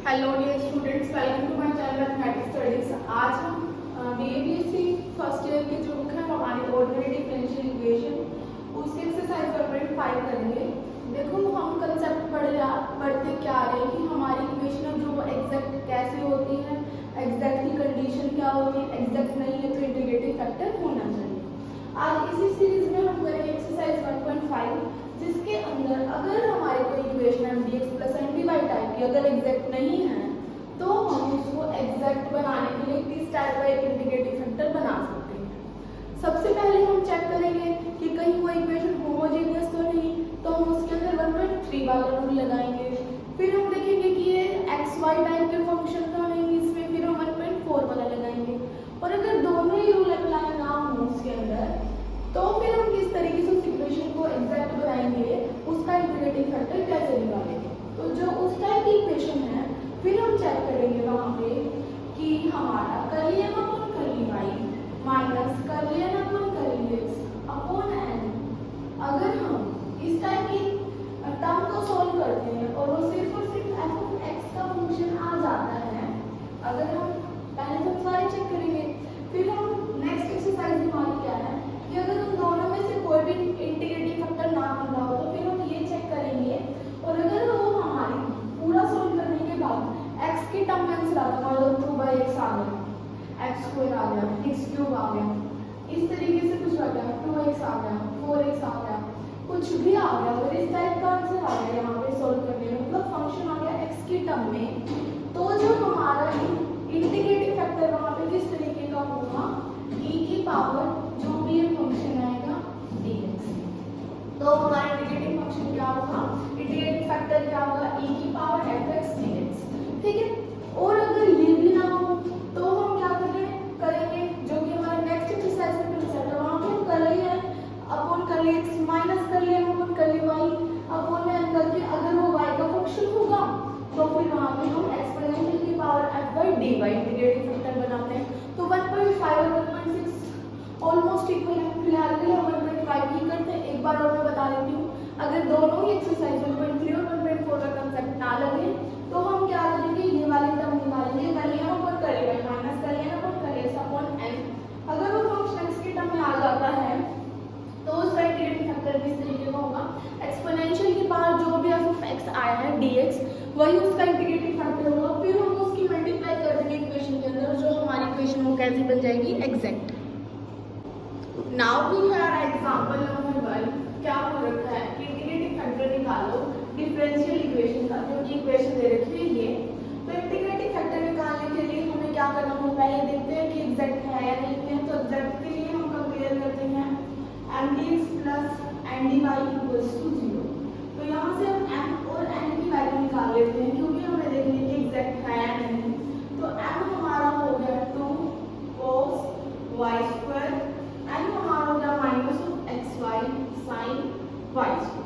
Hello dear students, welcome to my channel mathematics studies. आज हम बीएबीएससी first year की जो बुक है हमारी ऑर्डिनरी डिफरेंशियल इक्वेशन उसके एक्सरसाइज 1.5 करेंगे। देखो हम कंसेप्ट पढ़ते क्या आ रहे हैं कि हमारी इक्वेशन जो एग्जैक्ट कैसे होती है, एग्जैक्ट की कंडीशन क्या होती है, एग्जैक्ट नहीं है तो इंटीग्रेटिंग फैक्टर होना चाहिए। आज इसी सीरीज में हम करेंगे एक्सरसाइज 1.5 जिसके अंदर अगर हमारी कोई इक्वेशन है dx plus N d y type की अगर एग्जैक्ट नहीं है तो हम उसको एग्जैक्ट बनाने के लिए किस टाइप का एक इंटीग्रेटिंग फैक्टर बना सकते हैं। सबसे पहले हम चेक करेंगे कि कहीं कोई इक्वेशन होमोजेनियस तो नहीं, तो हम उसके अंदर 1.3 वाला रूल लगाएंगे। फिर हम देखेंगे कि ये एक्स वाई टाइप के फंक्शन तो नहीं इसमें, फिर हम 1.4 वाला लगाएंगे। और अगर दोनों ही रूल अप्लाई ना हो उसके अंदर तो फिर हम किस तरीके से उस इक्वेशन को एग्जैक्ट बनाएंगे, उसका इंटीग्रेटिंग फैक्टर कैसे निकालेंगे। तो जो उस टाइप की इक्वेशन है फिर हम चेक करेंगे वहां पे कि हमारा curly M upon curly Y minus curly N upon curly X upon N, अगर हम इस टाइप की टर्म को सॉल्व करते हैं और वो सिर्फ और सिर्फ एफ ऑफ एक्स का फंक्शन आ जाता है, अगर हम पहले तो सारे चेक करेंगे, फिर हम नेक्स्ट एक्सरसाइज हमारी क्या है कि अगर हम दोनों में से कोई भी इंटीग्रेटिंग फैक्टर ना बन रहा हो तो फिर हम ये चेक करेंगे। और अगर वो हमारी पूरा सोल्व करने के बाद x के टर्म में आंसर आता है, मान लो 2/x आ गया, x स्क्वायर आ गया, x क्यूब आ गया, इस तरीके से कुछ आ गया, 2x आ गया, 4x आ गया, कुछ भी आ गया, अगर इस टाइप का आंसर आ गया यहाँ पे सोल्व करने में, मतलब फंक्शन आ गया x के टर्म में, तो जो हमारा इंटीग्रेटिंग फैक्टर वहाँ पे किस तरीके का होगा, e की पावर जो भी ये फंक्शन आएगा dx। तो हमारा इंटीग्रेटिंग फंक्शन क्या होगा, इंटीग्रेटिंग फैक्टर क्या होगा, e की पावर fx dx, ठीक है। और अगर ये भी ना हो तो हम क्या करेंगे जो कि हमारे नेक्स्ट एक्सरसाइज में कंसेप्ट है, वहां पे हम कर्ली है upon curly x minus curly m upon curly y upon n करके अगर वो y का फंक्शन होगा तो फिर वहां पे हम एक्सपोनेंशियल की power f by dy integrating factor बनाते हैं। तो 1.5 और 1.6 ऑलमोस्ट इक्वल है, फिलहाल के लिए हम 1.5 ही करते हैं। एक बार और मैं बता देती हूँ, अगर दोनों ही एक्सरसाइज 1.3 और 1.4 का कंसेप्ट ना लगे तो हम क्या करेंगे, ये वाली टर्म निकालेंगे curly m upon curly y minus curly n upon curly x upon n। अगर वो फंक्शन x के टर्म में आ जाता है तो उसका इंटीग्रेटिंग फैक्टर किस तरीके का होगा, एक्सपोनेंशियल की पावर जो भी f ऑफ x आया है dx वही उसका इंटीग्रेटिंग फैक्टर होगा, फिर हम उसकी मल्टीप्लाई कर देंगे इक्वेशन के अंदर, जो हमारी इक्वेशन वो कैसी बन जाएगी, exact. Now we have example number 1। क्या हो रखा है कि इंटीग्रेटिंग फैक्टर निकालो डिफरेंशियल इक्वेशन का, जो कि इक्वेशन दे रखी है ये। तो इंटीग्रेटिंग फैक्टर निकालने के लिए हमें क्या करना होगा, पहले देखते हैं कि एग्जैक्ट है या नहीं है। तो एग्जैक्ट के लिए हम कंपेयर करते हैं mdx plus dy equals to 0। तो यहाँ से हम m और n की वैल्यू निकाल लेते हैं क्योंकि हमें देखने की एग्जैक्ट है या नहीं। तो m हमारा हो गया 2 cos y स्क्वायर, n हमारा हो गया minus of xy sin y square.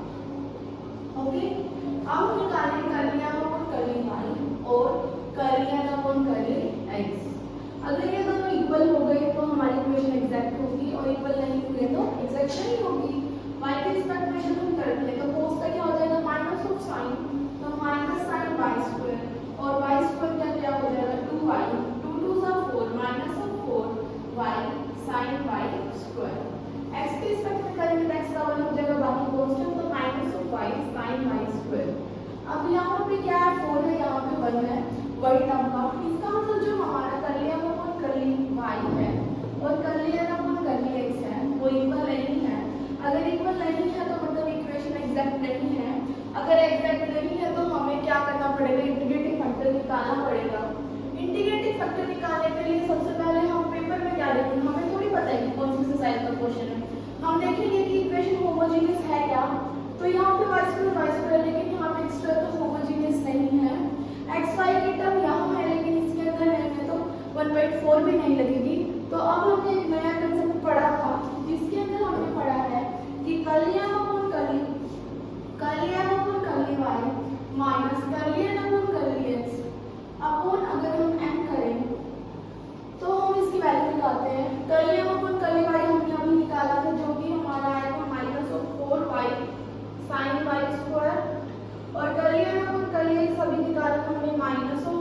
Okay, अब हम निकालेंगे curly m upon curly y और curly n upon curly x। अगर ये दोनों इक्वल हो गए तो हमारी इक्वेशन एग्जैक्ट होगी और इक्वल नहीं हुए तो एग्जैक्ट नहीं होगी। y के रिस्पेक्ट में जब हम करते हैं तो cos का क्या हो जाएगा, माइनस ऑफ sin, तो माइनस sin y स्क्वायर और y स्क्वायर क्या हो जाएगा 2y, 2 2 सा 4 minus of 4y sin y square. x के रिस्पेक्ट में करेंगे तो x का 1 हो जाएगा, बाकी कांस्टेंट, तो minus of y sin y square. अब यहाँ पे क्या है, 4 है, यहाँ पे 1 है, वही टर्म का। इसका मतलब जो हमारा curly m upon curly y है और curly n upon curly x है वो इक्वल नहीं है। अगर इक्वल नहीं है तो मतलब इक्वेशन एग्जैक्ट नहीं है। अगर एग्जैक्ट नहीं है तो हमें क्या करना पड़ेगा, इंटीग्रेटिंग फैक्टर निकालना पड़ेगा। इंटीग्रेटिंग फैक्टर निकालने के लिए सबसे पहले हम पेपर में क्या देखेंगे, हमें थोड़ी पता है कि कौन सी एक्सरसाइज का क्वेश्चन है। हम देखेंगे कि इक्वेशन होमोजेनियस है क्या, तो यहाँ पे y स्क्वायर लेकिन यहाँ पे एक्स्ट्रा तो होमोजेनियस नहीं है। एक्स वाई की टर्म यहाँ है लेकिन इसके अंदर नहीं है तो 1.4 भी नहीं लगेगी। तो अब हमने एक नया कंसेप्ट पढ़ा था जिसके अंदर हमने पढ़ा है कि curly m upon curly y minus curly n upon curly x upon अगर हम n करें तो हम इसकी वैल्यू निकालते हैं। Curly m upon curly y हमने अभी निकाला था जो कि हमारा आया था minus of 4y sin y square, और curly m upon curly x अभी निकाला था हमने minus of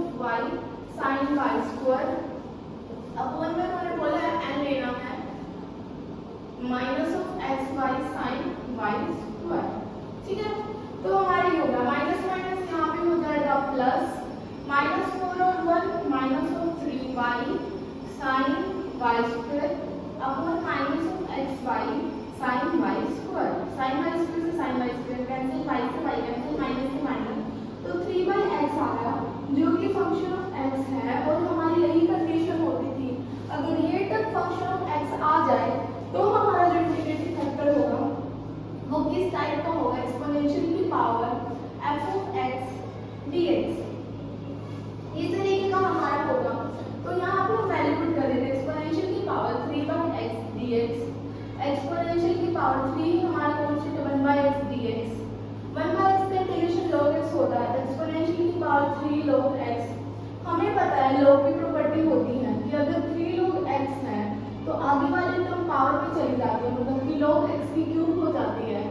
power 3 log x। हमें पता है log की प्रॉपर्टी होती है कि अगर 3 log x है तो आगे वाली टर्म पावर में चली जाती है, मतलब कि log x की क्यूब हो जाती है।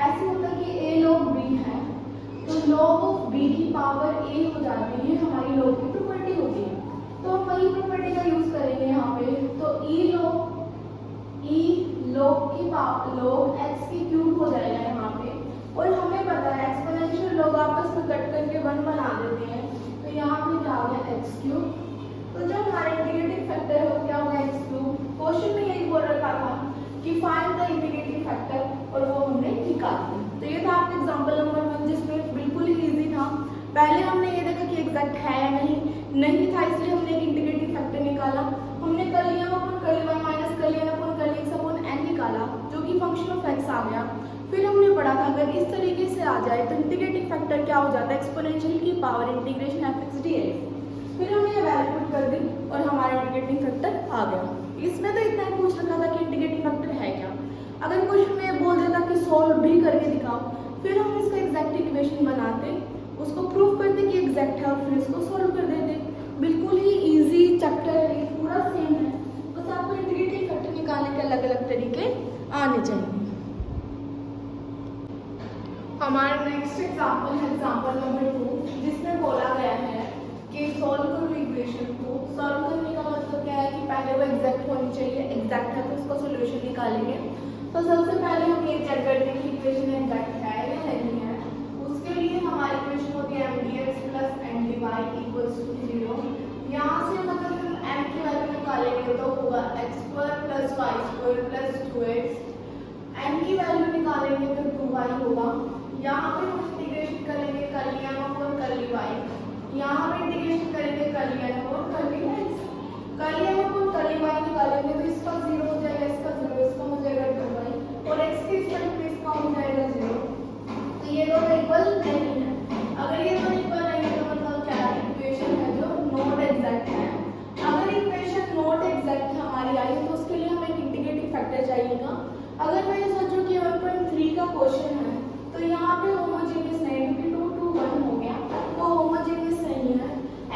ऐसे होता है कि a log b है तो log ऑफ b की पावर a हो जाती है, हमारी log की प्रॉपर्टी होती है। तो हम वही प्रॉपर्टी का यूज करेंगे यहाँ पे। तो e log की पावर log x की क्यूब हो जाएगा यहाँ पे। और हमें पता है एक्सपोनेंशियल लोग आपस में कट करके 1 बना देते हैं, तो यहाँ पे क्या आ गया x क्यूब। तो जो हमारा इंटीग्रेटिंग फैक्टर है वो क्या होगा x क्यूब। क्वेश्चन में यही बोल रखा था कि फाइंड द इंटीग्रेटिंग फैक्टर, और वो हमने निकाल दिया। तो ये था आपका एग्जांपल नंबर 1 जिसमें बिल्कुल ही इजी था। पहले हमने ये देखा कि एग्जैक्ट है या नहीं था, इसलिए हमने एक इंटीग्रेटिंग फैक्टर निकाला। हमने कर लिया अपन कर लिया माइनस कर लिया अपन कर लिया अपन n निकाला जो कि फंक्शन ऑफ x आ गया। फिर हमने पढ़ा था अगर इस तरीके से आ जाए तो इंटीग्रेटिंग फैक्टर क्या हो जाता है, एक्सपोनेंशियल की पावर इंटीग्रेशन fx dx। फिर हमने ये वैल्यू पुट कर दी और हमारा इंटीग्रेटिंग फैक्टर आ गया। इसमें तो इतना ही पूछ रखा था कि इंटीग्रेटिंग फैक्टर है क्या। अगर क्वेश्चन में बोल देता कि सॉल्व भी करके दिखाओ, फिर हम इसका एग्जैक्ट इक्वेशन बनाते, उसको प्रूव करते कि एग्जैक्ट है और फिर इसको सॉल्व कर देते। बिल्कुल ही ईजी चैप्टर है, ये पूरा सेम है, बस आपको इंटीग्रेटिंग फैक्टर निकालने के अलग अलग तरीके आने चाहिए। हमारा नेक्स्ट एग्जाम्पल है एग्जाम्पल नंबर 2 जिसमें बोला गया है कि सॉल्व करो इक्वेशन को। सॉल्व करने का मतलब क्या है कि पहले वो एग्जैक्ट होनी चाहिए, एग्जैक्ट है तो उसका सोल्यूशन निकालेंगे। तो सबसे पहले हम ये चेक करते हैं कि इक्वेशन एग्जैक्ट है या नहीं है। उसके लिए हमारी इक्वेशन होती है mdx plus mdy equals to 0। यहाँ से मतलब हम m की वैल्यू निकालेंगे तो होगा x square plus y square plus 2x। n की वैल्यू निकालेंगे तो 2y होगा। यहाँ पे हम इंटीग्रेशन करेंगे कर लिया और कर ली y। यहाँ पे इंटीग्रेशन करेंगे कर लिया और कर ली x। कर लिया और कर ली y निकालेंगे तो इसका 0 हो जाएगा, इसका 0, इसका हो जाएगा 2y और x के रिस्पेक्ट में इसका हो जाएगा 0। तो ये दोनों इक्वल नहीं है। अगर ये दोनों इक्वल नहीं है तो मतलब क्या है, इक्वेशन है जो नॉट एग्जैक्ट है। अगर इक्वेशन नॉट एग्जैक्ट हमारी आई है तो उसके लिए हमें एक इंटीग्रेटिंग फैक्टर चाहिएगा। अगर मैं ये सोचूं कि 1.3 का क्वेश्चन है तो यहाँ पे होमोजेनियस नहीं, क्योंकि 2 to 1 हो गया तो होमोजेनियस नहीं है।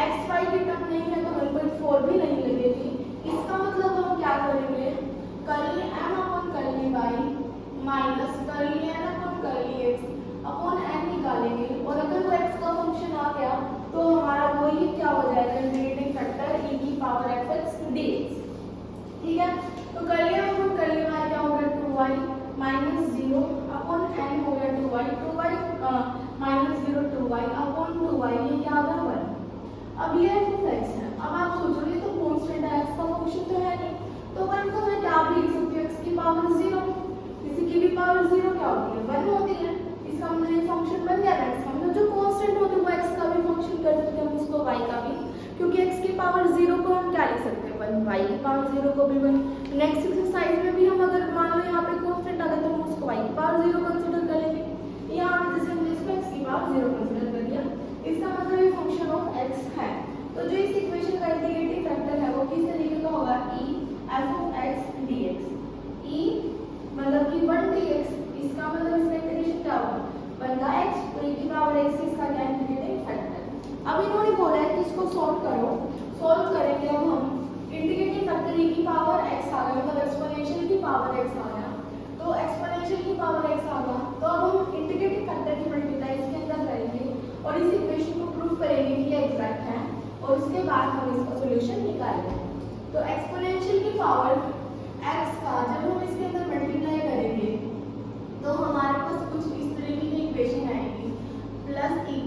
x y की टर्म नहीं है तो 1.4 भी नहीं लगेगी। इसका मतलब हम क्या करेंगे, curly m upon curly y minus curly n upon curly x upon n निकालेंगे। और अगर वो x का फंक्शन आ गया तो हमारा वही क्या हो जाएगा, इंटीग्रेटिंग फैक्टर e की पावर fx dx। ठीक है, तो curly m upon curly y क्या होगा 2y माइनस 0 अपॉन n हो गया 2y minus 0 2y upon 2y, ये क्या आ गया 1। अब ये f(x) है। अब आप सोचोगे तो कांस्टेंट है, x का फंक्शन तो है नहीं, तो 1 को मैं क्या भी लिख सकती हूँ, x की पावर 0। किसी की भी पावर 0 क्या होती है 1 होती है। इसका मतलब ये फंक्शन बन गया x का, मतलब जो कांस्टेंट होता है वो x का भी फंक्शन कर सकते हैं हम उसको y का भी, क्योंकि x की पावर 0 को हम क्या लिख सकते हैं 1, y की पावर 0 को भी 1। नेक्स्ट एक्सरसाइज में भी हम अगर मान लो यहाँ पे कांस्टेंट आ गया तो हम उसको y की पावर 0 कंसीडर कर लेंगे। यहाँ पे जैसे हमने इसको x की पावर 0 कंसीडर कर लिया, इसका मतलब ये फंक्शन ऑफ x है। तो जो इस इक्वेशन का इंटीग्रेटिंग फैक्टर है वो किस तरीके का होगा, e f(x) dx। e मतलब कि 1 dx, इसका मतलब इसका इंटीग्रेशन क्या होगा 1 का x, तो e की पावर x इसका क्या इंटीग्रेटिंग फैक्टर। अब इन्होंने बोला है कि इसको सॉल्व करो। सॉल्व करेंगे अब हम, इंटीग्रेटिंग फैक्टर e की पावर x आ गया, मतलब एक्सपोनेंशियल की पावर x आ गया। तो एक्सपोनेंशियल की पावर x आ गया तो अब हम इंटीग्रेटिंग फैक्टर की मल्टीप्लाई इसके अंदर करेंगे और इस इक्वेशन को प्रूव करेंगे कि ये एग्जैक्ट है और उसके बाद हम इसका सॉल्यूशन निकालेंगे। तो एक्सपोनेंशियल की पावर x का जब हम इसके अंदर मल्टीप्लाई करेंगे तो हमारे पास कुछ इस तरीके की इक्वेशन आएगी, प्लस e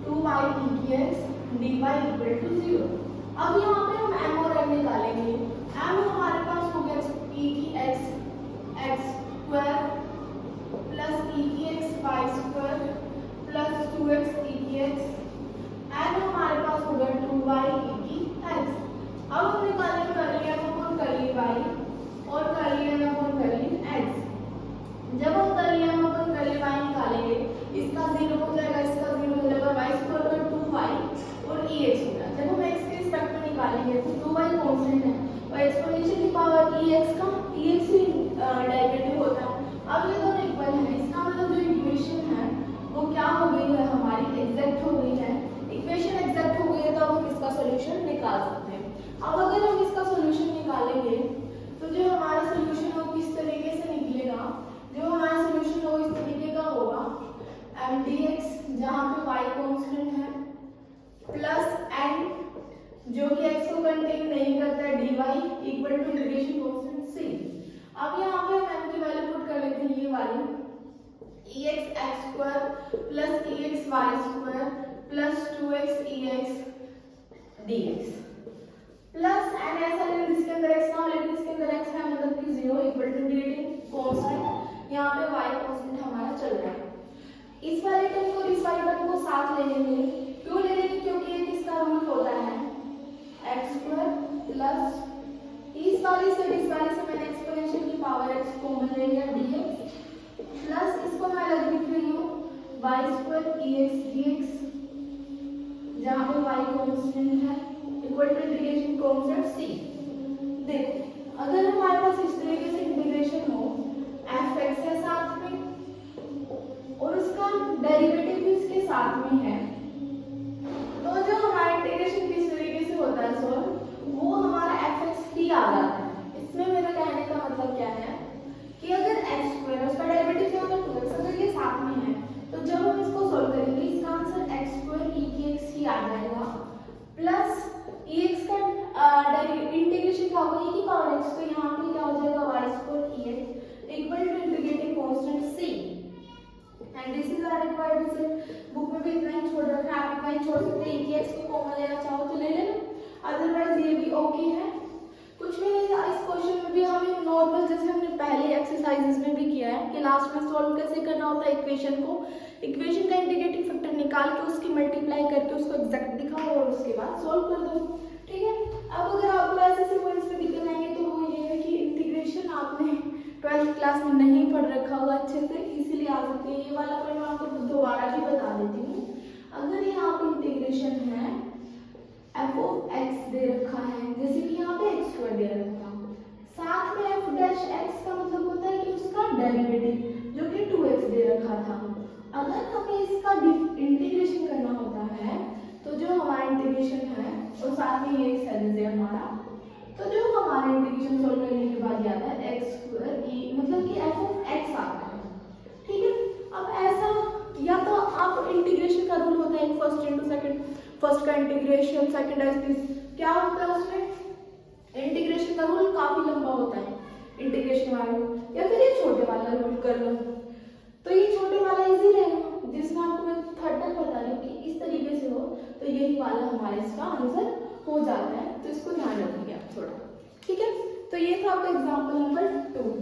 2y e की x dy इक्वल टू 0। अब यहाँ पे हम m और n निकालेंगे। m हमारे पास हो गया e की x x square plus e की x y square plus 2x e की x, n हमारे पास होगा 2y e की x। अब हम निकालेंगे कर लिया अपन कर ली y और कर लिया अपन कर ली x। जब हम कर लिया अपन कर ली y निकालेंगे, इसका 0 हो जाएगा, इसका 0 हो जाएगा, y स्क्वायर का 2y और ex होगा। जब हम x के रिस्पेक्ट में निकालेंगे तो 2y कांस्टेंट है और एक्सपोनेंशियल की पावर ex का ex ही डेरिवेटिव होता है। अब ये दोनों इक्वल है, इसका मतलब जो इक्वेशन है वो क्या हो गई है हमारी एग्जैक्ट हो गई है। प्लस एन जो कि x को कंटेन नहीं करता है dy equal to integration constant c। अब यहाँ पे हम m की वैल्यू पुट कर लेते हैं, ये वाली ex x² plus exy² plus 2x dx plus N ऐसा लेकिन जिसके अंदर x ना हो, लेकिन इसके अंदर x है मतलब कि 0 इक्वल टू इंटीग्रेटिंग कांस्टेंट, यहाँ पे y कांस्टेंट हमारा चल रहा है। इस वाले टर्म को इस वाले टर्म को साथ ले लेंगे, क्यों ले लेंगे, क्योंकि ये किसका रूट होता है x² प्लस इस वाले से मैंने एक्सपोनेंशियल की पावर x कॉमन ले लिया dx प्लस इसको मैं अलग लिख रही हूँ y² ex dx जहाँ पे y कांस्टेंट है equal to integration constant c। देखो अगर हमारे पास इस तरीके से इंटीग्रेशन हो f(x) है साथ में और उसका डेरिवेटिव भी इसके साथ में है, तो जो हमारा इंटीग्रेशन किस तरीके से होता है सॉल्व, वो हमारा f(x) ही आ जाता है। इसमें मेरा कहने का मतलब क्या है कि अगर x² उसका डेरिवेटिव क्या होगा 2x, अगर ये साथ में है तो जब हम इसको सॉल्व करेंगे इसका आंसर x² e(x) ही आ जाएगा प्लस ex का इंटीग्रेशन क्या होगा e की पावर x, तो यहाँ पे क्या हो जाएगा y² ex equal to integrating constant c and this is our required result. Book में भी इतना ही छोड़ रखा है, आप इतना ही छोड़ सकते हैं, ex को कॉमन लेना चाहो तो ले लेना, अदरवाइज ये भी ओके है, कुछ भी नहीं। इस क्वेश्चन में भी हमें नॉर्मल जैसे हमने पहले एक्सरसाइजेस में भी किया है कि लास्ट में सॉल्व कैसे करना होता है इक्वेशन को, इक्वेशन का इंटीग्रेटिंग फैक्टर निकाल के उसकी मल्टीप्लाई करके उसको एग्जैक्ट दिखाओ और उसके बाद सॉल्व कर दो, ठीक है। अब अगर आपको ऐसे पॉइंट्स में दिक्कत आएंगे तो वो ये है कि इंटीग्रेशन आपने 12th क्लास में नहीं पढ़ रखा होगा अच्छे से, इसीलिए आ सकते हैं। ये वाला पॉइंट मैं आपको दोबारा भी बता देती हूँ। अगर यहाँ पे इंटीग्रेशन है f(x) दे रखा है, जैसे कि यहाँ पे x² दे रखा है, साथ में f'(x) का मतलब होता है कि उसका डेरिवेटिव जो कि 2x दे रखा था। अगर हमें इसका इंटीग्रेशन करना होता है तो जो हमारा इंटीग्रेशन है और साथ में ये एक्स है हमारा, तो जो हमारा इंटीग्रेशन सॉल्व करने के बाद आता है x² मतलब कि f(x) आता है, ठीक है। अब ऐसा या तो आप इंटीग्रेशन का रूल होता है फर्स्ट इंटू सेकंड, फर्स्ट का इंटीग्रेशन सेकंड एज दिस, क्या होता है उसमें इंटीग्रेशन का रूल काफी लंबा होता है इंटीग्रेशन वाला, या फिर ये छोटे वाला रूल कर लो, तो ये छोटे वाला इजी रहेगा जिसमें आपको मैं थर्ड तक बता रही हूँ कि इस तरीके से हो तो यही वाला हमारा इसका आंसर हो जाता है, तो इसको ध्यान रखिए आप थोड़ा, ठीक है। तो ये था आपका एग्जाम्पल नंबर 2।